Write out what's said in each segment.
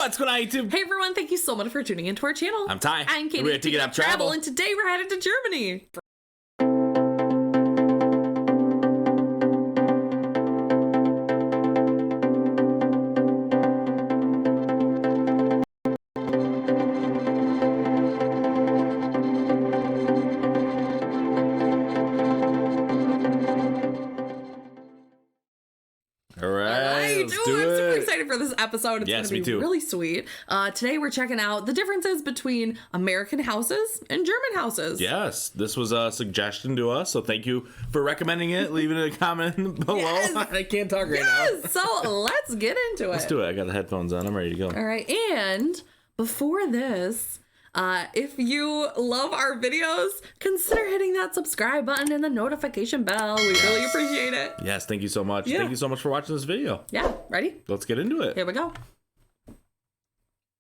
What's going on, YouTube? Hey everyone, thank you so much for tuning into our channel. I'm Ty. I'm Katie. We're at Ticket Up Travel. And today we're headed to Germany. Let's do I'm it. super excited for this episode. It's Yes, going me to be too. really sweet. Today we're checking out the differences between American houses and German houses. Yes, this was a suggestion to us, so thank you for recommending it. Leave it in a comment below. Yes. I can't talk right now. So let's get into it. Let's do it. I got the headphones on. I'm ready to go. All right, and before this, if you love our videos, consider hitting that subscribe button and the notification bell. We really appreciate it. Yes, thank you so much. Yeah. Thank you so much for watching this video. Yeah, ready? Let's get into it. Here we go.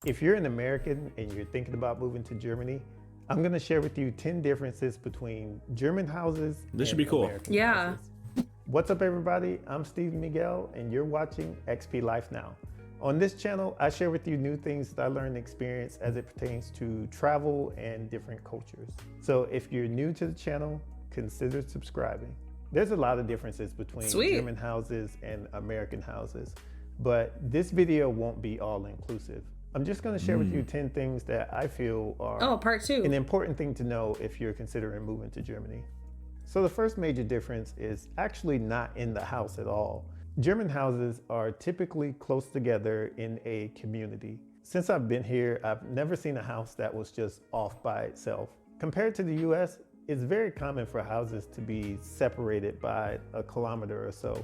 If you're an American and you're thinking about moving to Germany, I'm going to share with you 10 differences between German houses This should and be cool. American Yeah. houses. What's up, everybody? I'm Steve Miguel, and you're watching XP Life Now. On this channel, I share with you new things that I learned and experienced as it pertains to travel and different cultures. So if you're new to the channel, consider subscribing. There's a lot of differences between German houses and American houses, but this video won't be all inclusive. I'm just going to share with you 10 things that I feel are part two. an important thing to know if you're considering moving to Germany. So the first major difference is actually not in the house at all. German houses are typically close together in a community. Since I've been here, I've never seen a house that was just off by itself. Compared to the US, it's very common for houses to be separated by a kilometer or so,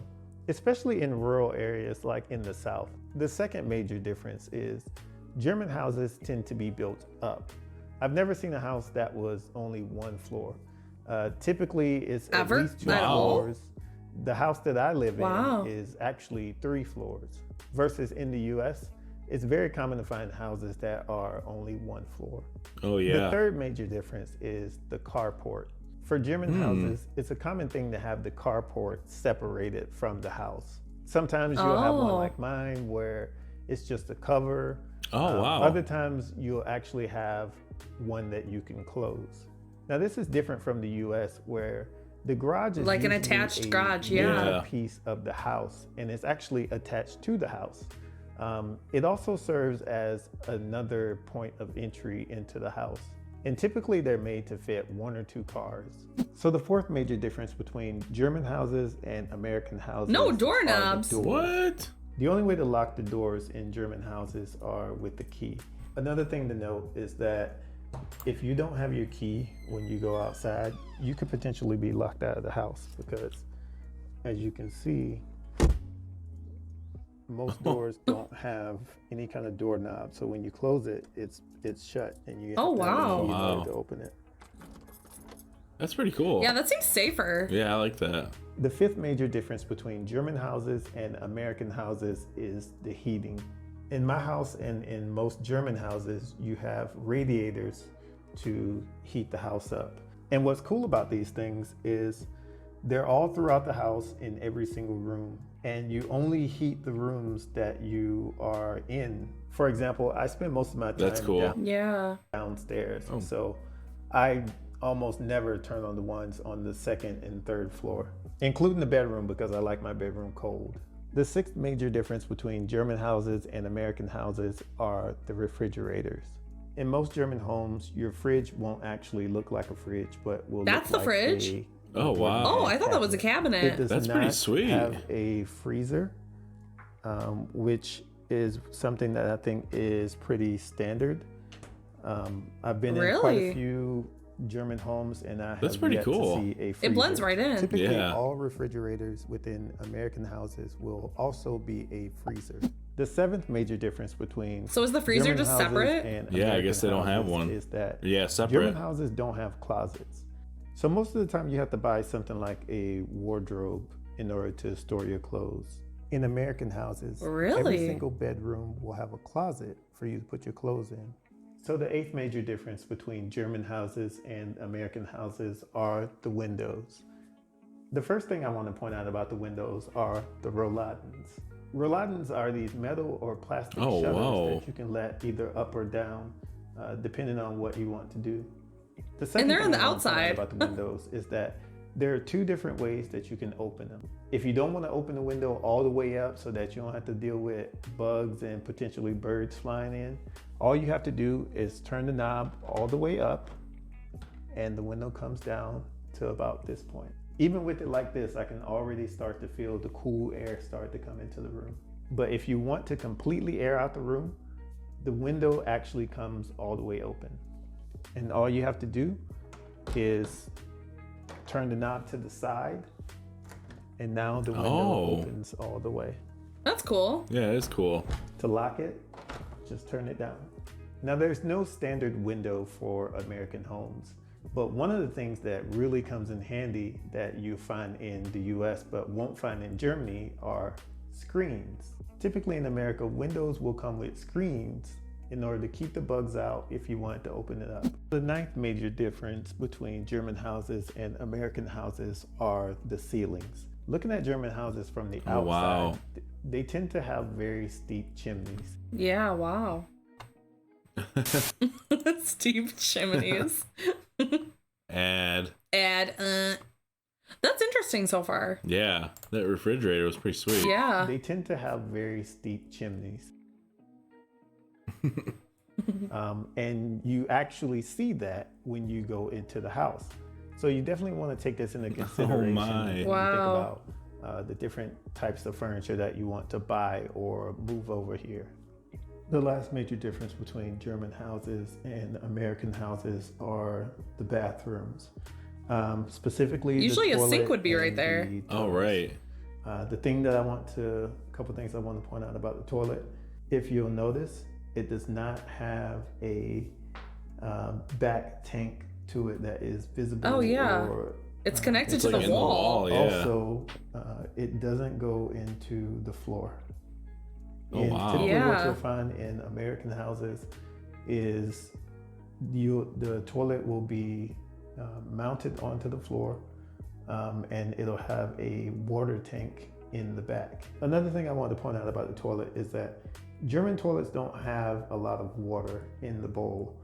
especially in rural areas like in the South. The second major difference is German houses tend to be built up. I've never seen a house that was only one floor. Typically, it's at least two floors. The house that I live in is actually 3 floors, versus in the US, it's very common to find houses that are only 1 floor. Oh, yeah. The third major difference is the carport. For German houses, it's a common thing to have the carport separated from the house. Sometimes you'll have one like mine where it's just a cover. Oh, wow. Other times you'll actually have one that you can close. Now this is different from the US where the garage is like an usually attached a garage, major piece of the house, and it's actually attached to the house. It also serves as another point of entry into the house. And typically they're made to fit 1 or 2 cars. So the fourth major difference between German houses and American houses No are the doorknobs. doors. What? The only way to lock the doors in German houses are with the key. Another thing to note is that if you don't have your key when you go outside, you could potentially be locked out of the house because, as you can see, most doors don't have any kind of doorknob. So when you close it, it's shut, and you have to have a key in order to open it. That's pretty cool. Yeah, that seems safer. Yeah, I like that. The fifth major difference between German houses and American houses is the heating. In my house and in most German houses, you have radiators to heat the house up. And what's cool about these things is they're all throughout the house in every single room. And you only heat the rooms that you are in. For example, I spend most of my time downstairs. So I almost never turn on the ones on the 2nd and 3rd floor, including the bedroom because I like my bedroom cold. The sixth major difference between German houses and American houses are the refrigerators. In most German homes, your fridge won't actually look like a fridge, but will That's look the like fridge? Oh, wow. Oh, I thought that was a cabinet. It does That's not pretty sweet. have a freezer, which is something that I think is pretty standard. I've been in quite a few German homes, and I have yet to see a freezer. It blends right in. Typically, all refrigerators within American houses will also be a freezer. The seventh major difference between is the freezer German just houses separate? and Yeah, I guess they don't have American one. houses is that separate. German houses don't have closets. So most of the time you have to buy something like a wardrobe in order to store your clothes. In American houses, every single bedroom will have a closet for you to put your clothes in. So the eighth major difference between German houses and American houses are the windows. The first thing I want to point out about the windows are the Rollladens. Rollodens are these metal or plastic Oh, shutters whoa. that you can let either up or down, depending on what you want to do. The And second they're on thing the I want to point out outside. about the windows is that there are two different ways that you can open them. If you don't want to open the window all the way up so that you don't have to deal with bugs and potentially birds flying in, all you have to do is turn the knob all the way up and the window comes down to about this point. Even with it like this, I can already start to feel the cool air start to come into the room. But if you want to completely air out the room, the window actually comes all the way open. And all you have to do is turn the knob to the side, and now the window opens all the way. That's cool. Yeah, it's cool. To lock it, just turn it down. Now there's no standard window for American homes, but one of the things that really comes in handy that you find in the US but won't find in Germany are screens. Typically in America, windows will come with screens in order to keep the bugs out if you want to open it up. The ninth major difference between German houses and American houses are the ceilings. Looking at German houses from the outside, wow. they tend to have very steep chimneys. Yeah, wow. Steep chimneys. Add. That's interesting so far. Yeah, that refrigerator was pretty sweet. Yeah. They tend to have very steep chimneys. And you actually see that when you go into the house. So you definitely want to take this into consideration when you Wow. think about the different types of furniture that you want to buy or move over here. The last major difference between German houses and American houses are the bathrooms. Specifically, Usually the a sink toilet would be right and there. the Oh, tubs. right. A couple things I want to point out about the toilet. If you'll notice, it does not have a back tank to it that is visible. Oh, yeah. Or, It's connected It's to like the in the wall. wall, yeah. Also, it doesn't go into the floor. Oh, And wow. typically Yeah. what you'll find in American houses is the toilet will be mounted onto the floor, and it'll have a water tank in the back. Another thing I want to point out about the toilet is that German toilets don't have a lot of water in the bowl.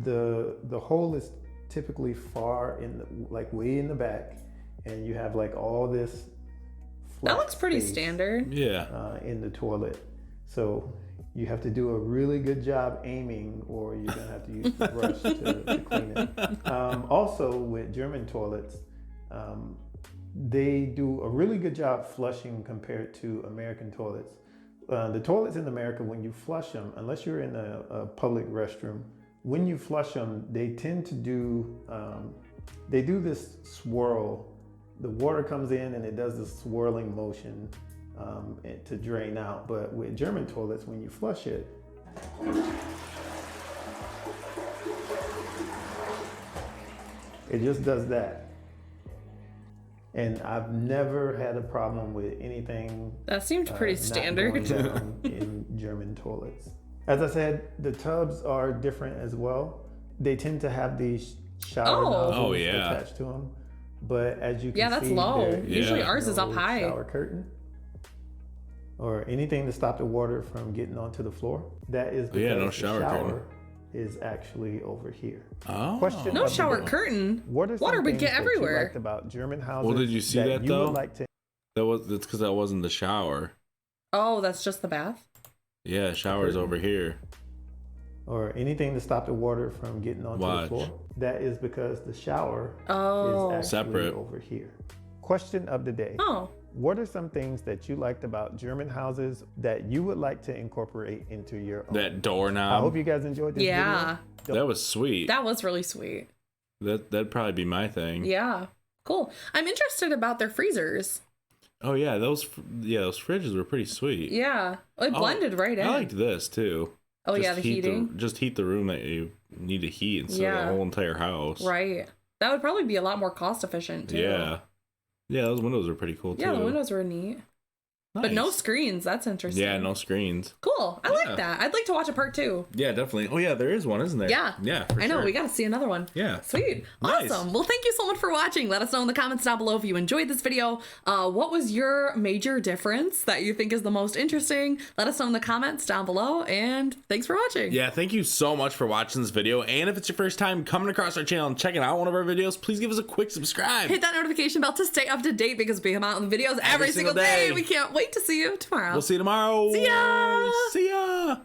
The hole is typically far in the, like way in the back, and you have like all this flat That looks pretty space, standard. Yeah. in the toilet. So you have to do a really good job aiming, or you're gonna have to use the brush to clean it. Also, with German toilets, they do a really good job flushing compared to American toilets. The toilets in America, when you flush them, unless you're in a public restroom, when you flush them, they tend to do, they do this swirl. The water comes in and it does this swirling motion to drain out. But with German toilets, when you flush it, it just does that. And I've never had a problem with anything That seemed pretty not standard. going down in German toilets. As I said, the tubs are different as well. They tend to have these shower Oh. nozzles Oh, yeah. attached to them. But as you can Yeah, that's see, low. there Usually is ours is up no high. Shower curtain or anything to stop the water from getting onto the floor. That is because Yeah, no the shower shower curtain. is actually over here. Oh. Question No of the shower day. curtain. What are some Water would things get that everywhere. you liked about German houses? Well, did you see that, you though? would like to That's because that wasn't the shower. Oh, that's just the bath? Yeah, shower's over here. or anything to stop the water from getting onto Watch. the floor? That is because the shower Oh. is actually Separate. over here. Question of the day. Oh. What are some things that you liked about German houses that you would like to incorporate into your own? That I doorknob. hope you guys enjoyed this Yeah. video. That was sweet. That was really sweet. That'd probably be my thing. Yeah. Cool. I'm interested about their freezers. Oh yeah, those fridges were pretty sweet. Yeah. It blended right in. I liked this too. Oh, Just yeah, the heating. just heat the room that you need to heat instead of Yeah. the whole entire house. Right. That would probably be a lot more cost efficient, too. Yeah. Yeah, those windows are pretty cool too. Yeah, the windows were neat. But no Nice. screens. That's interesting. Yeah, no screens. Cool. I Yeah. like that. I'd like to watch a part 2. Yeah, definitely. Oh yeah, there is one, isn't there? Yeah. Yeah, for I know. sure. We got to see another one. Yeah. Sweet. Nice. Awesome. Well, thank you so much for watching. Let us know in the comments down below if you enjoyed this video. What was your major difference that you think is the most interesting? Let us know in the comments down below. And thanks for watching. Yeah, thank you so much for watching this video. And if it's your first time coming across our channel and checking out one of our videos, please give us a quick subscribe. Hit that notification bell to stay up to date because we come out with videos every single day. We can't wait to see you tomorrow. We'll see you tomorrow. See ya! See ya!